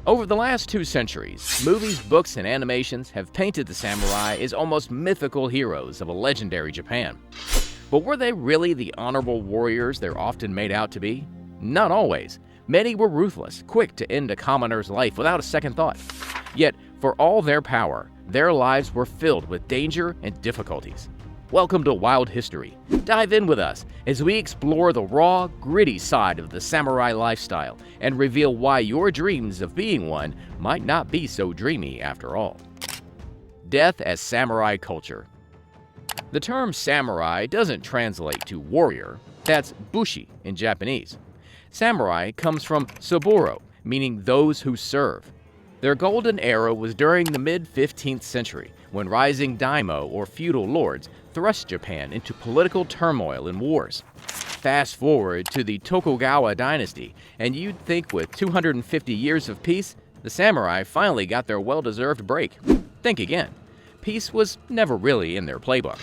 Over the last 2 centuries, movies, books, and animations have painted the samurai as almost mythical heroes of a legendary Japan. But were they really the honorable warriors they're often made out to be? Not always. Many were ruthless, quick to end a commoner's life without a second thought. Yet, for all their power, their lives were filled with danger and difficulties. Welcome to Wild History. Dive in with us as we explore the raw, gritty side of the samurai lifestyle and reveal why your dreams of being one might not be so dreamy after all. Death as samurai culture. The term samurai doesn't translate to warrior. That's bushi in Japanese. Samurai comes from saburo, meaning those who serve. Their golden era was during the mid-15th century, when rising daimyo or feudal lords thrust Japan into political turmoil and wars. Fast forward to the Tokugawa dynasty, and you'd think with 250 years of peace, the samurai finally got their well-deserved break. Think again. Peace was never really in their playbook.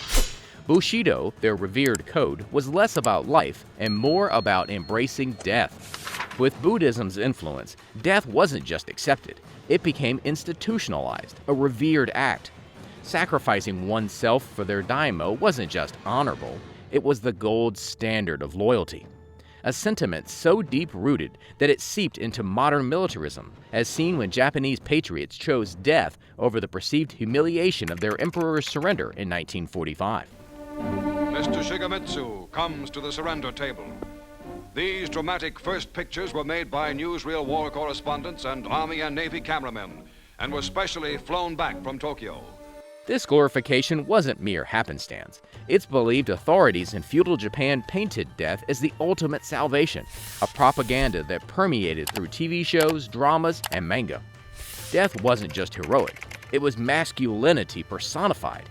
Bushido, their revered code, was less about life and more about embracing death. With Buddhism's influence, death wasn't just accepted, it became institutionalized, a revered act. Sacrificing oneself for their daimyo wasn't just honorable, it was the gold standard of loyalty. A sentiment so deep-rooted that it seeped into modern militarism, as seen when Japanese patriots chose death over the perceived humiliation of their emperor's surrender in 1945. Mr. Shigemitsu comes to the surrender table. These dramatic first pictures were made by newsreel war correspondents and Army and Navy cameramen, and were specially flown back from Tokyo. This glorification wasn't mere happenstance. It's believed authorities in feudal Japan painted death as the ultimate salvation, a propaganda that permeated through TV shows, dramas, and manga. Death wasn't just heroic, it was masculinity personified.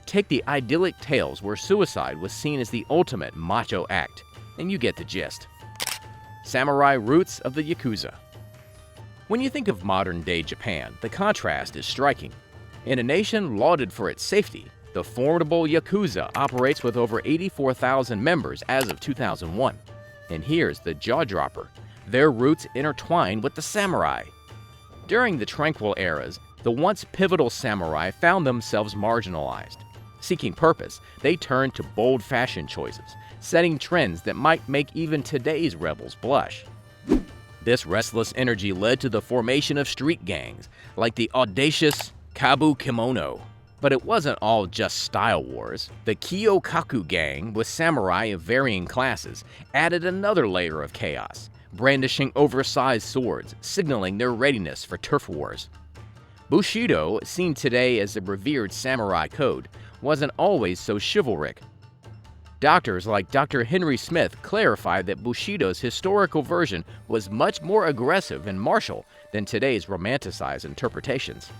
Take the idyllic tales where suicide was seen as the ultimate macho act, and you get the gist. Samurai roots of the Yakuza. When you think of modern-day Japan, the contrast is striking. In a nation lauded for its safety, the formidable Yakuza operates with over 84,000 members as of 2001. And here's the jaw-dropper. Their roots intertwine with the samurai. During the tranquil eras, the once pivotal samurai found themselves marginalized. Seeking purpose, they turned to bold fashion choices, setting trends that might make even today's rebels blush. This restless energy led to the formation of street gangs, like the audacious Kabu Kimono. But it wasn't all just style wars. The Kyokaku gang, with samurai of varying classes, added another layer of chaos, brandishing oversized swords, signaling their readiness for turf wars. Bushido, seen today as the revered samurai code, wasn't always so chivalric. Doctors like Dr. Henry Smith clarified that Bushido's historical version was much more aggressive and martial than today's romanticized interpretations.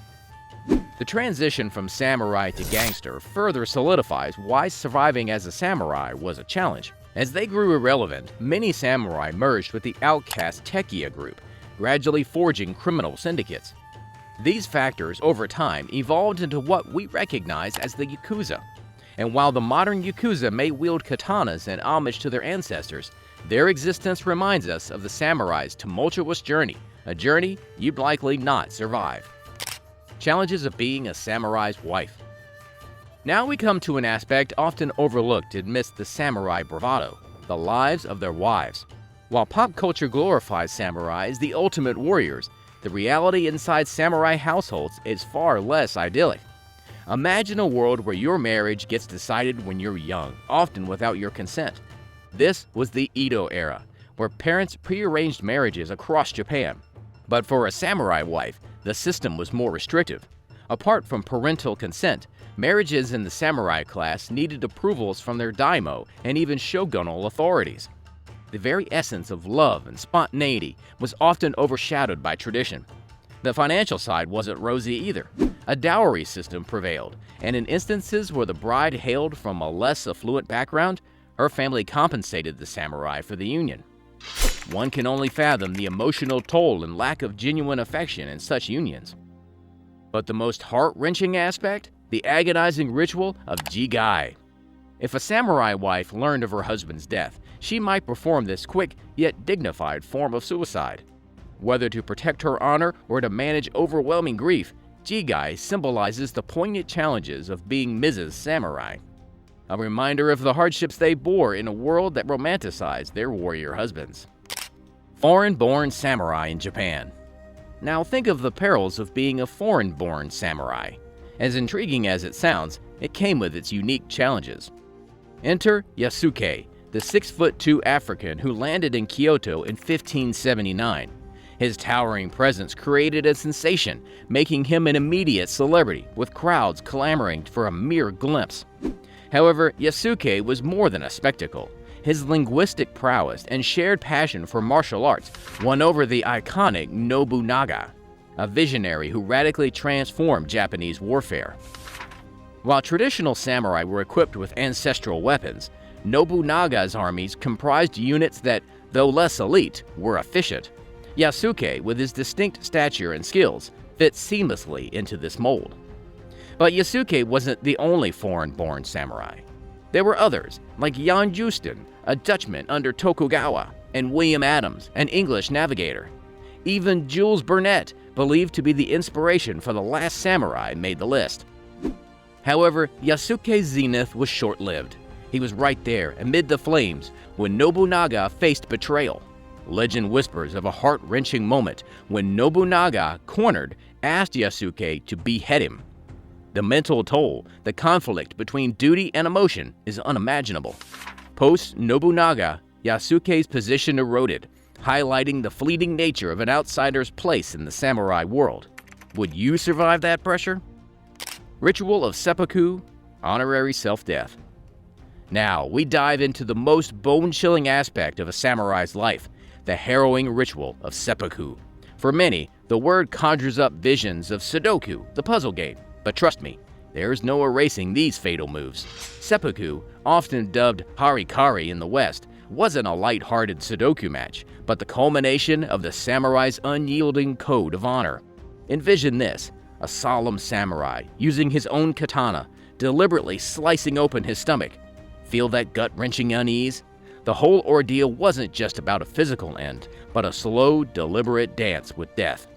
The transition from samurai to gangster further solidifies why surviving as a samurai was a challenge. As they grew irrelevant, many samurai merged with the outcast Tekiya group, gradually forging criminal syndicates. These factors, over time, evolved into what we recognize as the Yakuza. And while the modern Yakuza may wield katanas in homage to their ancestors, their existence reminds us of the samurai's tumultuous journey, a journey you'd likely not survive. Challenges of being a samurai's wife. Now we come to an aspect often overlooked amidst the samurai bravado, the lives of their wives. While pop culture glorifies samurai as the ultimate warriors, the reality inside samurai households is far less idyllic. Imagine a world where your marriage gets decided when you're young, often without your consent. This was the Edo era, where parents prearranged marriages across Japan. But for a samurai wife, the system was more restrictive. Apart from parental consent, marriages in the samurai class needed approvals from their daimyo and even shogunal authorities. The very essence of love and spontaneity was often overshadowed by tradition. The financial side wasn't rosy either. A dowry system prevailed, and in instances where the bride hailed from a less affluent background, her family compensated the samurai for the union. One can only fathom the emotional toll and lack of genuine affection in such unions. But the most heart-wrenching aspect? The agonizing ritual of Jigai. If a samurai wife learned of her husband's death, she might perform this quick yet dignified form of suicide. Whether to protect her honor or to manage overwhelming grief, Jigai symbolizes the poignant challenges of being Mrs. Samurai, a reminder of the hardships they bore in a world that romanticized their warrior husbands. Foreign-born samurai in Japan. Now think of the perils of being a foreign-born samurai. As intriguing as it sounds, it came with its unique challenges. Enter Yasuke, the 6'2" African who landed in Kyoto in 1579. His towering presence created a sensation, making him an immediate celebrity, with crowds clamoring for a mere glimpse. However, Yasuke was more than a spectacle. His linguistic prowess and shared passion for martial arts won over the iconic Nobunaga, a visionary who radically transformed Japanese warfare. While traditional samurai were equipped with ancestral weapons, Nobunaga's armies comprised units that, though less elite, were efficient. Yasuke, with his distinct stature and skills, fit seamlessly into this mold. But Yasuke wasn't the only foreign-born samurai. There were others, like Jan Justin, a Dutchman under Tokugawa, and William Adams, an English navigator. Even Jules Burnett, believed to be the inspiration for The Last Samurai, made the list. However, Yasuke's zenith was short-lived. He was right there, amid the flames, when Nobunaga faced betrayal. Legend whispers of a heart-wrenching moment when Nobunaga, cornered, asked Yasuke to behead him. The mental toll, the conflict between duty and emotion, is unimaginable. Post-Nobunaga, Yasuke's position eroded, highlighting the fleeting nature of an outsider's place in the samurai world. Would you survive that pressure? Ritual of Seppuku, honorary self-death. Now, we dive into the most bone-chilling aspect of a samurai's life, the harrowing ritual of seppuku. For many, the word conjures up visions of Sudoku, the puzzle game. But trust me, there's no erasing these fatal moves. Seppuku, often dubbed Harakiri in the West, wasn't a light-hearted Sudoku match, but the culmination of the samurai's unyielding code of honor. Envision this, a solemn samurai, using his own katana, deliberately slicing open his stomach. Feel that gut-wrenching unease? The whole ordeal wasn't just about a physical end, but a slow, deliberate dance with death.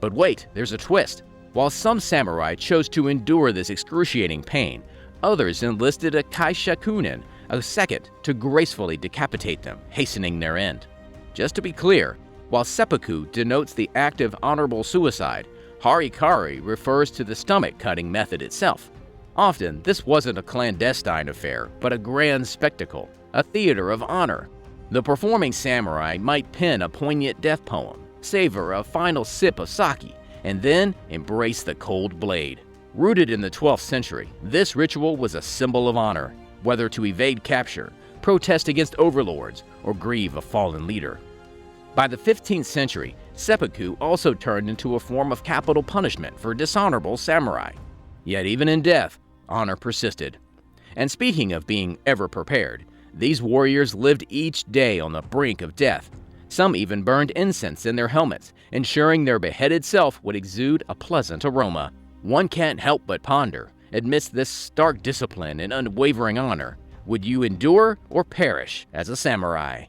But wait, there's a twist. While some samurai chose to endure this excruciating pain, others enlisted a kaishakunin, a second, to gracefully decapitate them, hastening their end. Just to be clear, while seppuku denotes the act of honorable suicide, harikari refers to the stomach-cutting method itself. Often, this wasn't a clandestine affair, but a grand spectacle, a theater of honor. The performing samurai might pen a poignant death poem, savor a final sip of sake, and then embrace the cold blade. Rooted in the 12th century, this ritual was a symbol of honor, whether to evade capture, protest against overlords, or grieve a fallen leader. By the 15th century, seppuku also turned into a form of capital punishment for dishonorable samurai. Yet even in death, honor persisted. And speaking of being ever prepared, these warriors lived each day on the brink of death. Some even burned incense in their helmets, ensuring their beheaded self would exude a pleasant aroma. One can't help but ponder, amidst this stark discipline and unwavering honor, would you endure or perish as a samurai?